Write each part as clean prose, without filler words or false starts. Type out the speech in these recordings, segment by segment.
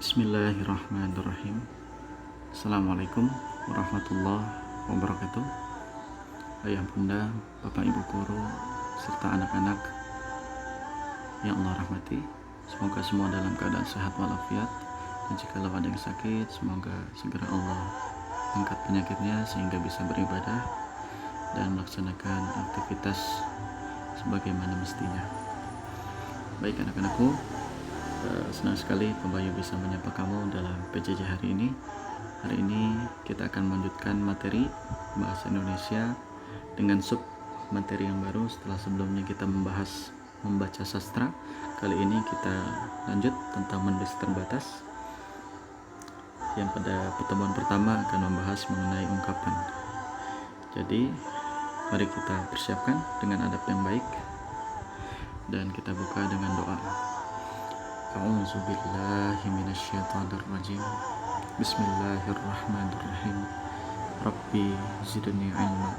Bismillahirrahmanirrahim. Assalamualaikum warahmatullahi wabarakatuh. Ayah bunda, bapak ibu guru, serta anak-anak yang Allah rahmati, semoga semua dalam keadaan sehat walafiat. Dan jikalau ada yang sakit, semoga segera Allah angkat penyakitnya sehingga bisa beribadah dan melaksanakan aktivitas sebagaimana mestinya. Baik anak-anakku, senang sekali Pembayu bisa menyapa kamu dalam PJJ hari ini. Hari ini kita akan melanjutkan materi bahasa Indonesia dengan sub materi yang baru setelah sebelumnya kita membahas membaca sastra. Kali ini kita lanjut tentang menulis terbatas, yang pada pertemuan pertama akan membahas mengenai ungkapan. Jadi mari kita persiapkan dengan adab yang baik dan kita buka dengan doa. A'udzu billahi minasyaitonir rajim. Bismillahirrahmanirrahim. Rabbi zidni ilma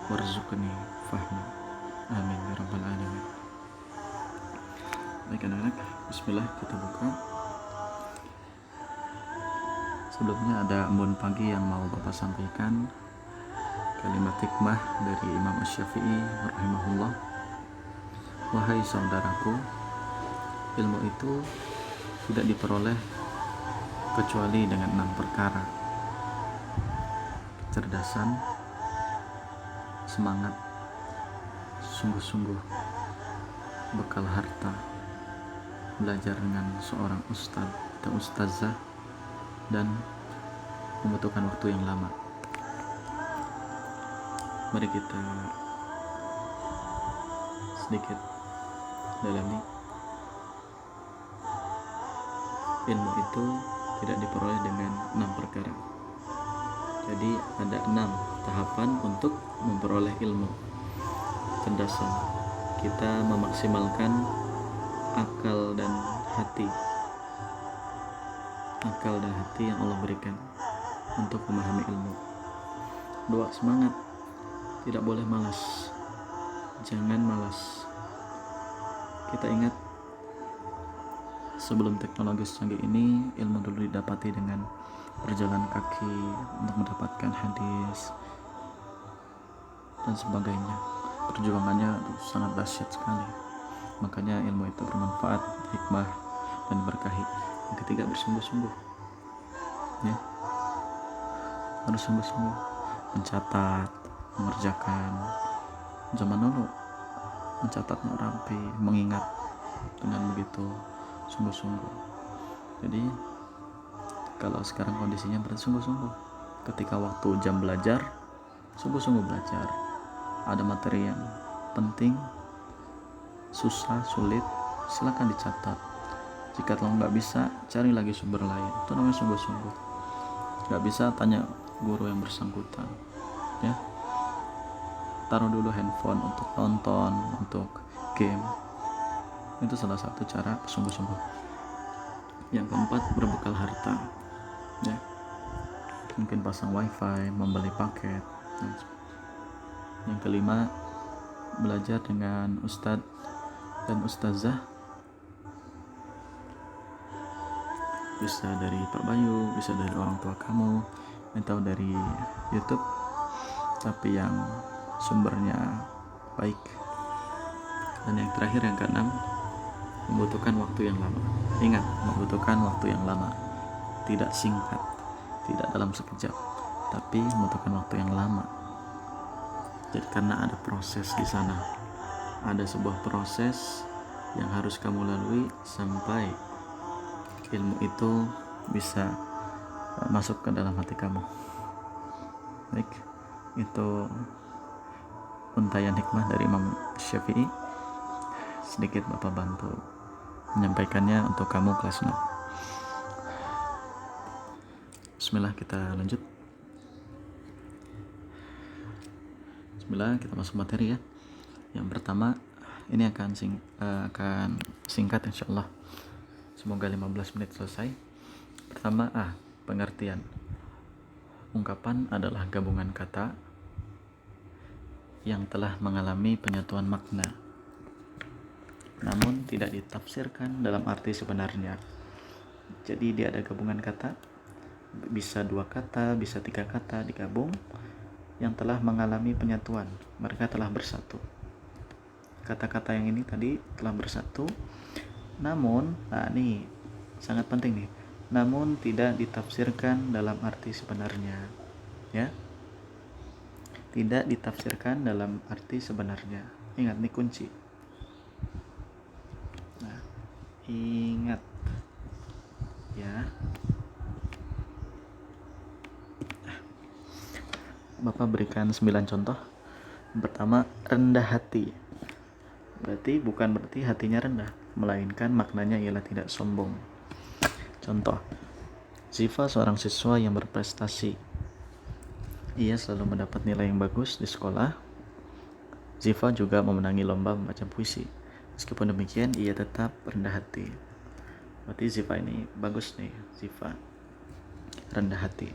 warzuqni fahma. Amin ya rabbal alamin. Baik anak-anak, bismillah kita buka. Sebelumnya ada embun pagi yang mau Bapak sampaikan. Kalimat hikmah dari Imam Asy-Syafi'i rahimahullah. Wahai saudaraku, ilmu itu tidak diperoleh kecuali dengan 6 perkara: kecerdasan, semangat, sungguh-sungguh, bekal harta, belajar dengan seorang ustadz atau ustazah, dan membutuhkan waktu yang lama. Mari kita sedikit dalami. Ilmu itu tidak diperoleh dengan 6 perkara. Jadi ada 6 tahapan untuk memperoleh ilmu. Kecerdasan, kita memaksimalkan akal dan hati yang Allah berikan untuk memahami ilmu. 2, semangat, tidak boleh malas, jangan malas. Kita ingat, sebelum teknologi secanggih ini, ilmu dulu didapati dengan berjalan kaki untuk mendapatkan hadis dan sebagainya. Perjuangannya sangat dahsyat sekali. Makanya ilmu itu bermanfaat, hikmah, dan berkahi. Yang ketiga, bersungguh-sungguh. Ya, harus sungguh-sungguh mencatat, mengerjakan. Zaman dulu mencatatnya rapi, mengingat dengan begitu sungguh-sungguh. Jadi kalau sekarang kondisinya berarti sungguh-sungguh. Ketika waktu jam belajar, sungguh-sungguh belajar. Ada materi yang penting, susah, sulit, silakan dicatat. Jika kalau nggak bisa, cari lagi sumber lain. Itu namanya sungguh-sungguh. Nggak bisa, tanya guru yang bersangkutan. Ya, taruh dulu handphone untuk nonton, untuk game. Itu salah satu cara sungguh-sungguh. Yang keempat, berbekal harta. Ya, mungkin pasang wifi, membeli paket. Yang kelima, belajar dengan ustadz dan ustazah. Bisa dari Pak Bayu, bisa dari orang tua kamu, atau dari YouTube, tapi yang sumbernya baik. Dan yang terakhir, yang keenam, membutuhkan waktu yang lama. Ingat, membutuhkan waktu yang lama, tidak singkat, tidak dalam sekejap, tapi membutuhkan waktu yang lama. Jadi karena ada proses di sana, ada sebuah proses yang harus kamu lalui sampai ilmu itu bisa masuk ke dalam hati kamu. Baik, itu untayan hikmah dari Imam Syafi'i. Sedikit Bapak bantu menyampaikannya untuk kamu kelas 6. Bismillah, kita lanjut. Bismillah, kita masuk materi ya. Yang pertama, ini akan singkat insyaallah. Semoga 15 menit selesai. Pertama, pengertian. Ungkapan adalah gabungan kata yang telah mengalami penyatuan makna, namun tidak ditafsirkan dalam arti sebenarnya. Jadi dia ada gabungan kata, bisa 2 kata, bisa 3 kata digabung yang telah mengalami penyatuan. Mereka telah bersatu. Kata-kata yang ini tadi telah bersatu, namun, ini sangat penting nih, namun tidak ditafsirkan dalam arti sebenarnya, ya. Tidak ditafsirkan dalam arti sebenarnya. Ingat, nih kunci. Nah, ingat ya. Bapak berikan 9 contoh. Pertama, rendah hati. Bukan berarti hatinya rendah, melainkan maknanya ialah tidak sombong. Contoh, Ziva seorang siswa yang berprestasi. Ia selalu mendapat nilai yang bagus di sekolah. Ziva juga memenangi lomba membaca puisi. Meskipun demikian, ia tetap rendah hati. Berarti Ziva ini bagus nih, Ziva rendah hati.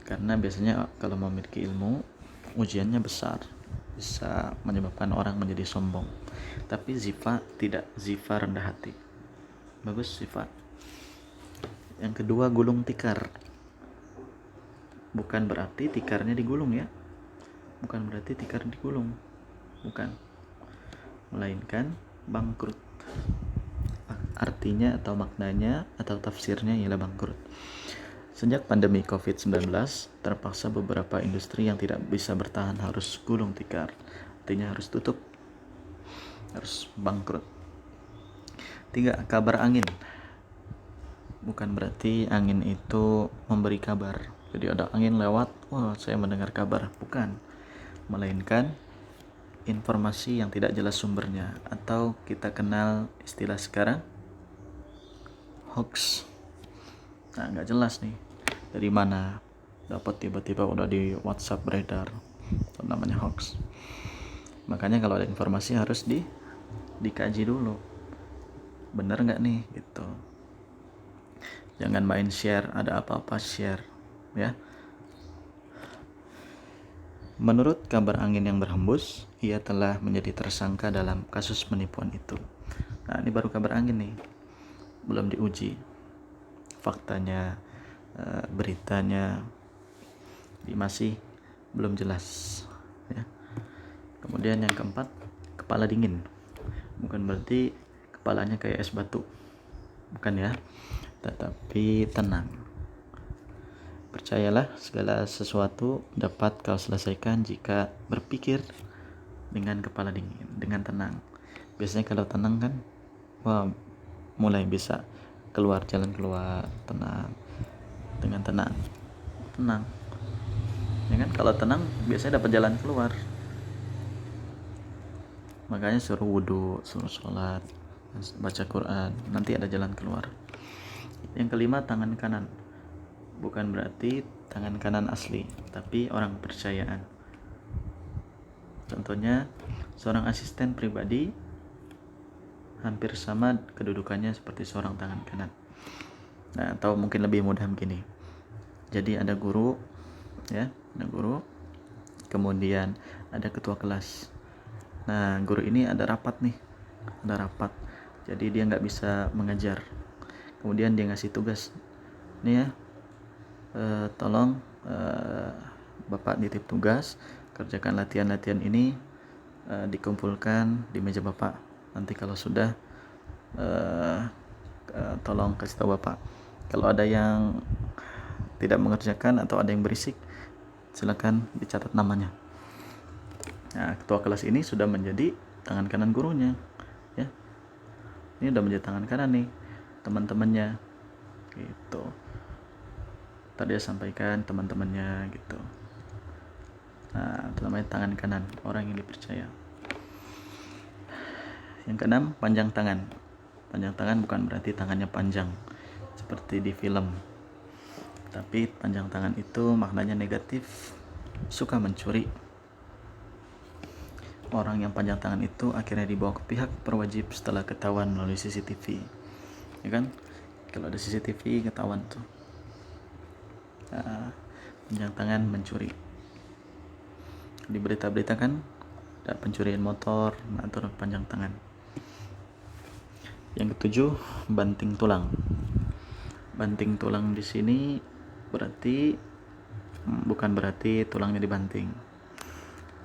Karena biasanya kalau memiliki ilmu, ujiannya besar, bisa menyebabkan orang menjadi sombong. Tapi Ziva tidak, Ziva rendah hati. Bagus Ziva. Yang kedua, gulung tikar. Bukan berarti tikarnya digulung ya. Bukan berarti tikar digulung. Bukan. Melainkan bangkrut. Artinya atau maknanya atau tafsirnya ialah bangkrut. Sejak pandemi COVID-19, terpaksa beberapa industri yang tidak bisa bertahan harus gulung tikar. Artinya harus tutup. Harus bangkrut. 3. Kabar angin. Bukan berarti angin itu memberi kabar. Jadi ada angin lewat, saya mendengar kabar. Bukan. Melainkan informasi yang tidak jelas sumbernya, atau kita kenal istilah sekarang hoax. Nggak jelas nih dari mana dapat tiba-tiba udah di WhatsApp beredar, itu namanya hoax. Makanya kalau ada informasi harus dikaji dulu, bener nggak nih gitu. Jangan main share, ada apa-apa share ya. Menurut kabar angin yang berhembus, ia telah menjadi tersangka dalam kasus penipuan itu. Ini baru kabar angin nih, belum diuji faktanya, beritanya masih belum jelas ya. Kemudian yang keempat, kepala dingin. Bukan berarti kepalanya kayak es batu, bukan ya, tetapi tenang. Percayalah, segala sesuatu dapat kau selesaikan jika berpikir dengan kepala dingin, dengan tenang. Biasanya kalau tenang kan, mulai bisa keluar, jalan keluar, tenang, dengan tenang, ya kan. Kalau tenang biasanya dapat jalan keluar. Makanya suruh wudhu, suruh sholat, baca Quran, nanti ada jalan keluar. Yang kelima, tangan kanan. Bukan berarti tangan kanan asli, tapi orang kepercayaan. Contohnya, seorang asisten pribadi hampir sama kedudukannya seperti seorang tangan kanan. Atau mungkin lebih mudah begini. Jadi ada guru, ya, ada guru. Kemudian ada ketua kelas. Guru ini ada rapat nih, Jadi dia nggak bisa mengajar. Kemudian dia ngasih tugas, nih ya, tolong Bapak nitip tugas, kerjakan latihan-latihan ini, dikumpulkan di meja Bapak. Nanti kalau sudah, tolong kasih tahu Bapak. Kalau ada yang tidak mengerjakan atau ada yang berisik, silakan dicatat namanya. Ketua kelas ini sudah menjadi tangan kanan gurunya, ya. Ini udah menjadi tangan kanan nih teman-temannya, gitu. Tadi dia sampaikan teman-temannya, gitu. Itu namanya tangan kanan, orang yang dipercaya. Yang keenam, panjang tangan. Panjang tangan bukan berarti tangannya panjang seperti di film, tapi panjang tangan itu maknanya negatif, suka mencuri. Orang yang panjang tangan itu akhirnya dibawa ke pihak berwajib setelah ketahuan melalui CCTV, ya kan? Kalau ada CCTV ketahuan tuh, panjang tangan mencuri. Di berita-berita kan ada pencurian motor, atau panjang tangan. Yang ketujuh, banting tulang. Banting tulang di sini berarti bukan berarti tulangnya dibanting,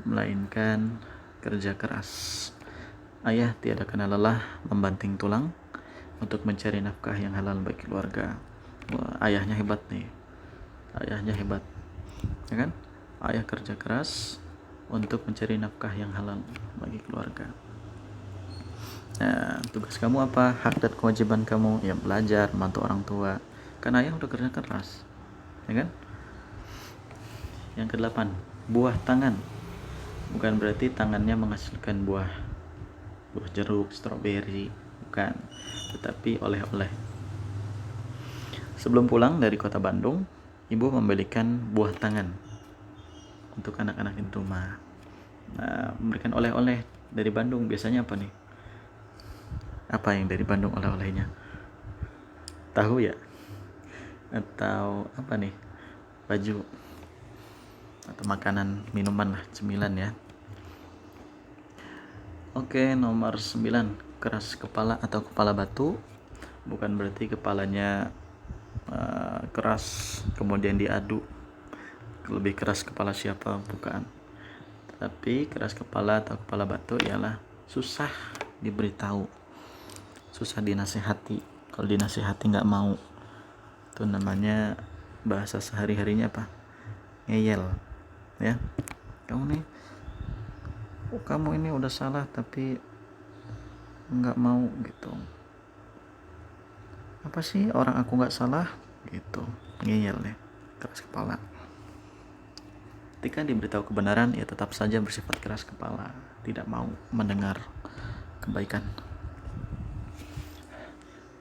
melainkan kerja keras. Ayah tiada kenal lelah membanting tulang untuk mencari nafkah yang halal bagi keluarga. Wah, ayahnya hebat nih. Ayahnya hebat, ya kan? Ayah kerja keras untuk mencari nafkah yang halal bagi keluarga. Nah, tugas kamu apa? Hak dan kewajiban kamu ya belajar, membantu orang tua. Kan ayah udah kerja keras, ya kan? Yang kedelapan, buah tangan. Bukan berarti tangannya menghasilkan buah jeruk, stroberi, bukan, tetapi oleh-oleh. Sebelum pulang dari kota Bandung, ibu membelikan buah tangan untuk anak-anak di rumah. Nah, memberikan oleh-oleh dari Bandung biasanya apa nih? Apa yang dari Bandung oleh-olehnya? Tahu ya? Atau apa nih? Baju atau makanan, minuman lah, cemilan ya. Oke, nomor 9, keras kepala atau kepala batu. Bukan berarti kepalanya keras kemudian diadu lebih keras kepala siapa, bukan. Tapi keras kepala atau kepala batu ialah susah diberitahu, susah dinasehati. Kalau dinasehati nggak mau, itu namanya bahasa sehari-harinya apa? Ngeyel, ya. Kamu ini udah salah tapi nggak mau gitu. Apa sih, orang aku nggak salah gitu, ngeyel ya, keras kepala. Ketika diberitahu kebenaran, ya tetap saja bersifat keras kepala, tidak mau mendengar kebaikan.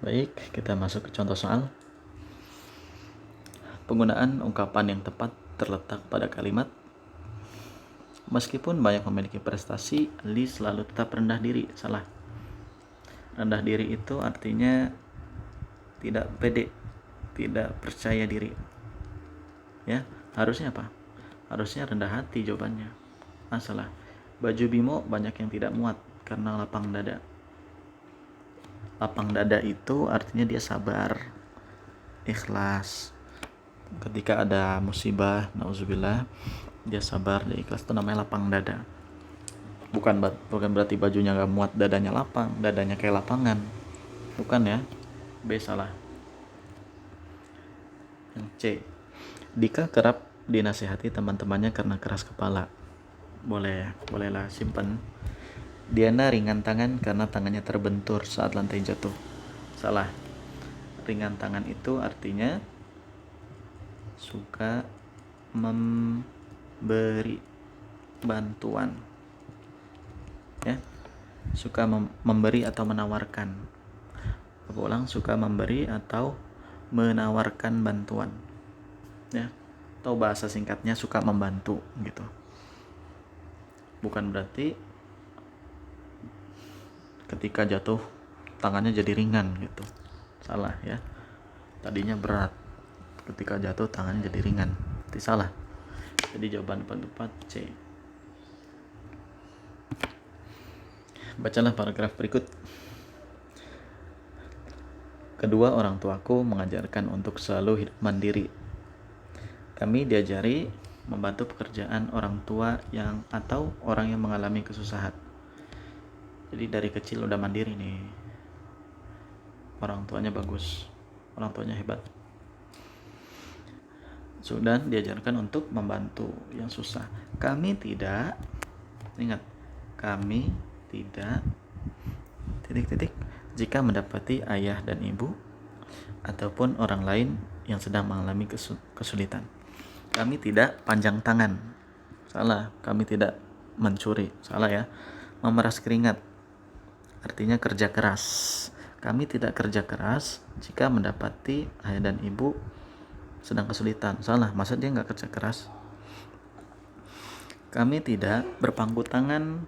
Baik, kita masuk ke contoh soal. Penggunaan ungkapan yang tepat terletak pada kalimat meskipun banyak memiliki prestasi, Ali selalu tetap rendah diri. Salah. Rendah diri itu artinya tidak pede, tidak percaya diri. Ya, harusnya apa? Harusnya rendah hati jawabannya. Salah. Baju Bimo banyak yang tidak muat karena lapang dada. Lapang dada itu artinya dia sabar, ikhlas. Ketika ada musibah, nauzubillah, dia sabar, dia ikhlas, itu namanya lapang dada. Bukan berarti bajunya gak muat, dadanya lapang, dadanya kayak lapangan, bukan ya. B salah. Yang C, Dika kerap dinasihati teman-temannya karena keras kepala. Bolehlah simpan. Diana ringan tangan karena tangannya terbentur saat lantai jatuh. Salah. Ringan tangan itu artinya suka memberi bantuan, ya, suka memberi atau menawarkan. Ulang, suka memberi atau menawarkan bantuan, ya, atau bahasa singkatnya suka membantu gitu. Bukan berarti ketika jatuh tangannya jadi ringan gitu. Salah ya. Tadinya berat, ketika jatuh tangannya jadi ringan. Itu salah. Jadi jawaban paling tepat C. Bacalah paragraf berikut. Kedua orang tuaku mengajarkan untuk selalu hidup mandiri. Kami diajari membantu pekerjaan orang tua atau orang yang mengalami kesusahan. Jadi dari kecil udah mandiri nih. Orang tuanya bagus, orang tuanya hebat. Sudah diajarkan untuk membantu yang susah. Kami tidak, ingat, kami tidak jika mendapati ayah dan ibu ataupun orang lain yang sedang mengalami kesulitan. Kami tidak panjang tangan. Salah. Kami tidak mencuri. Salah ya. Memeras keringat artinya kerja keras. Kami tidak kerja keras jika mendapati ayah dan ibu sedang kesulitan. Salah. Masa dia nggak kerja keras? Kami tidak berpangku tangan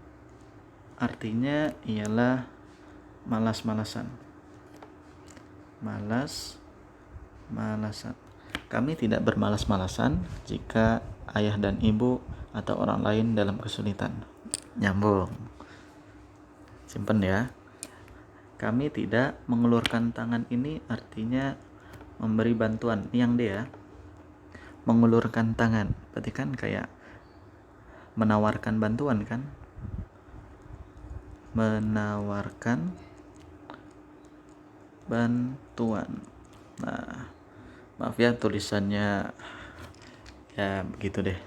artinya ialah malas-malasan. Malas-malasan. Kami tidak bermalas-malasan jika ayah dan ibu atau orang lain dalam kesulitan. Nyambung. Simpen ya. Kami tidak mengulurkan tangan ini artinya memberi bantuan, yang dia mengulurkan tangan, berarti kan kayak menawarkan bantuan kan, menawarkan bantuan. Nah, maaf ya tulisannya ya begitu deh.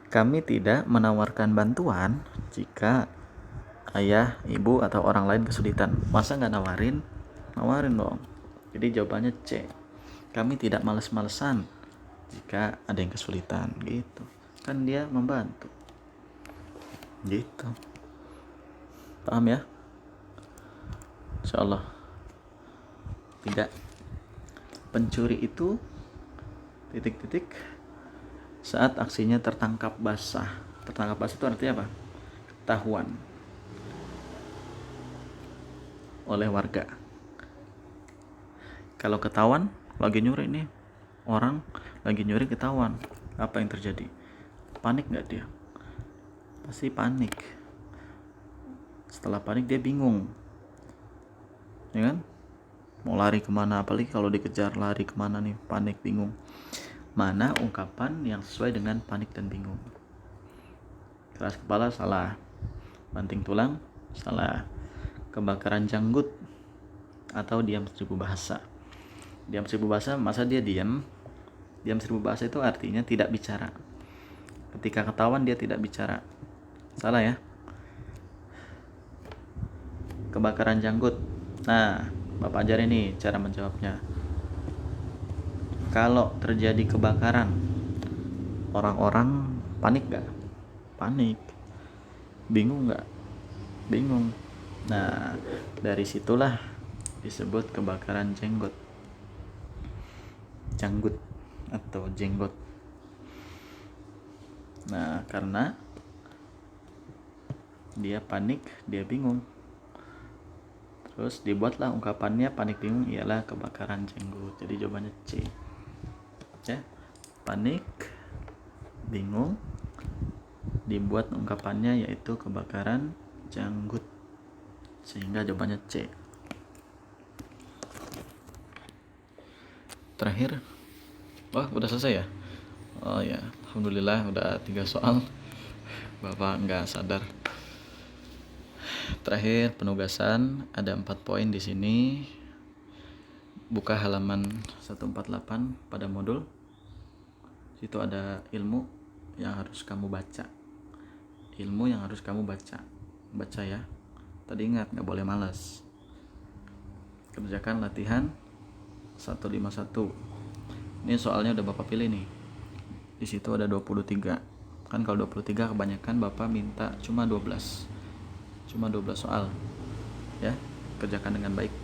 Kami tidak menawarkan bantuan jika ayah, ibu, atau orang lain kesulitan. Masa nggak nawarin? Nawarin dong. Jadi jawabannya C. Kami tidak males-malesan jika ada yang kesulitan, gitu. Kan dia membantu. Gitu. Paham ya? Insyaallah. 3. Pencuri itu titik-titik saat aksinya tertangkap basah. Tertangkap basah itu artinya apa? Ketahuan oleh warga. Kalau ketahuan lagi nyuri nih, orang lagi nyuri ketahuan, apa yang terjadi? Panik nggak dia? Pasti panik. Setelah panik dia bingung, ya kan? Mau lari kemana? Apalagi kalau dikejar, lari kemana nih? Panik, bingung. Mana ungkapan yang sesuai dengan panik dan bingung? Keras kepala salah, banting tulang salah, kebakaran janggut atau diam seribu bahasa. Diam seribu bahasa, masa dia diam? Diam seribu bahasa itu artinya tidak bicara. Ketika ketahuan dia tidak bicara, salah ya. Kebakaran janggut, nah Bapak ajarin nih cara menjawabnya. Kalau terjadi kebakaran, orang-orang panik gak? Panik. Bingung gak? Bingung. Nah, dari situlah disebut kebakaran janggut atau jenggot. Nah, karena dia panik, dia bingung, terus dibuatlah ungkapannya panik bingung ialah kebakaran jenggot. Jadi jawabannya C ya. Panik, bingung, dibuat ungkapannya yaitu kebakaran janggut, sehingga jawabannya C. Terakhir, udah selesai ya? Oh ya, alhamdulillah udah 3 soal. Bapak nggak sadar. Terakhir penugasan, ada 4 poin di sini. Buka halaman 148 pada modul. Situ ada ilmu yang harus kamu baca. Ilmu yang harus kamu baca. Baca ya. Tadi ingat nggak boleh malas. Kerjakan latihan 151. Ini soalnya udah Bapak pilih nih. Di situ ada 23. Kan kalau 23 kebanyakan Bapak minta cuma 12. Cuma 12 soal. Ya, kerjakan dengan baik.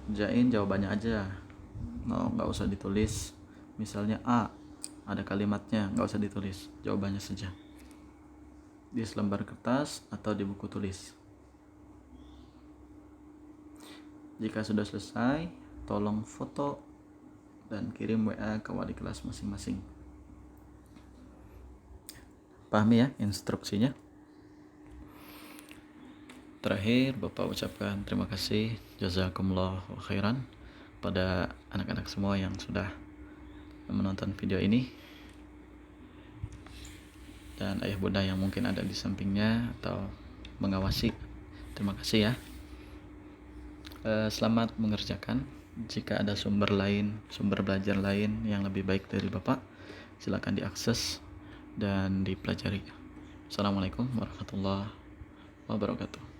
Kerjain jawabannya aja. Nggak usah ditulis. Misalnya A, ada kalimatnya, nggak usah ditulis. Jawabannya saja. Di selembar kertas atau di buku tulis. Jika sudah selesai, tolong foto dan kirim WA ke wali kelas masing-masing. Pahami ya instruksinya? Terakhir, Bapak ucapkan terima kasih, jazakumullah khairan, pada anak-anak semua yang sudah menonton video ini, dan ayah bunda yang mungkin ada di sampingnya atau mengawasi. Terima kasih ya. Selamat mengerjakan. Jika ada sumber belajar lain yang lebih baik dari Bapak, silakan diakses dan dipelajari. Assalamualaikum warahmatullahi wabarakatuh.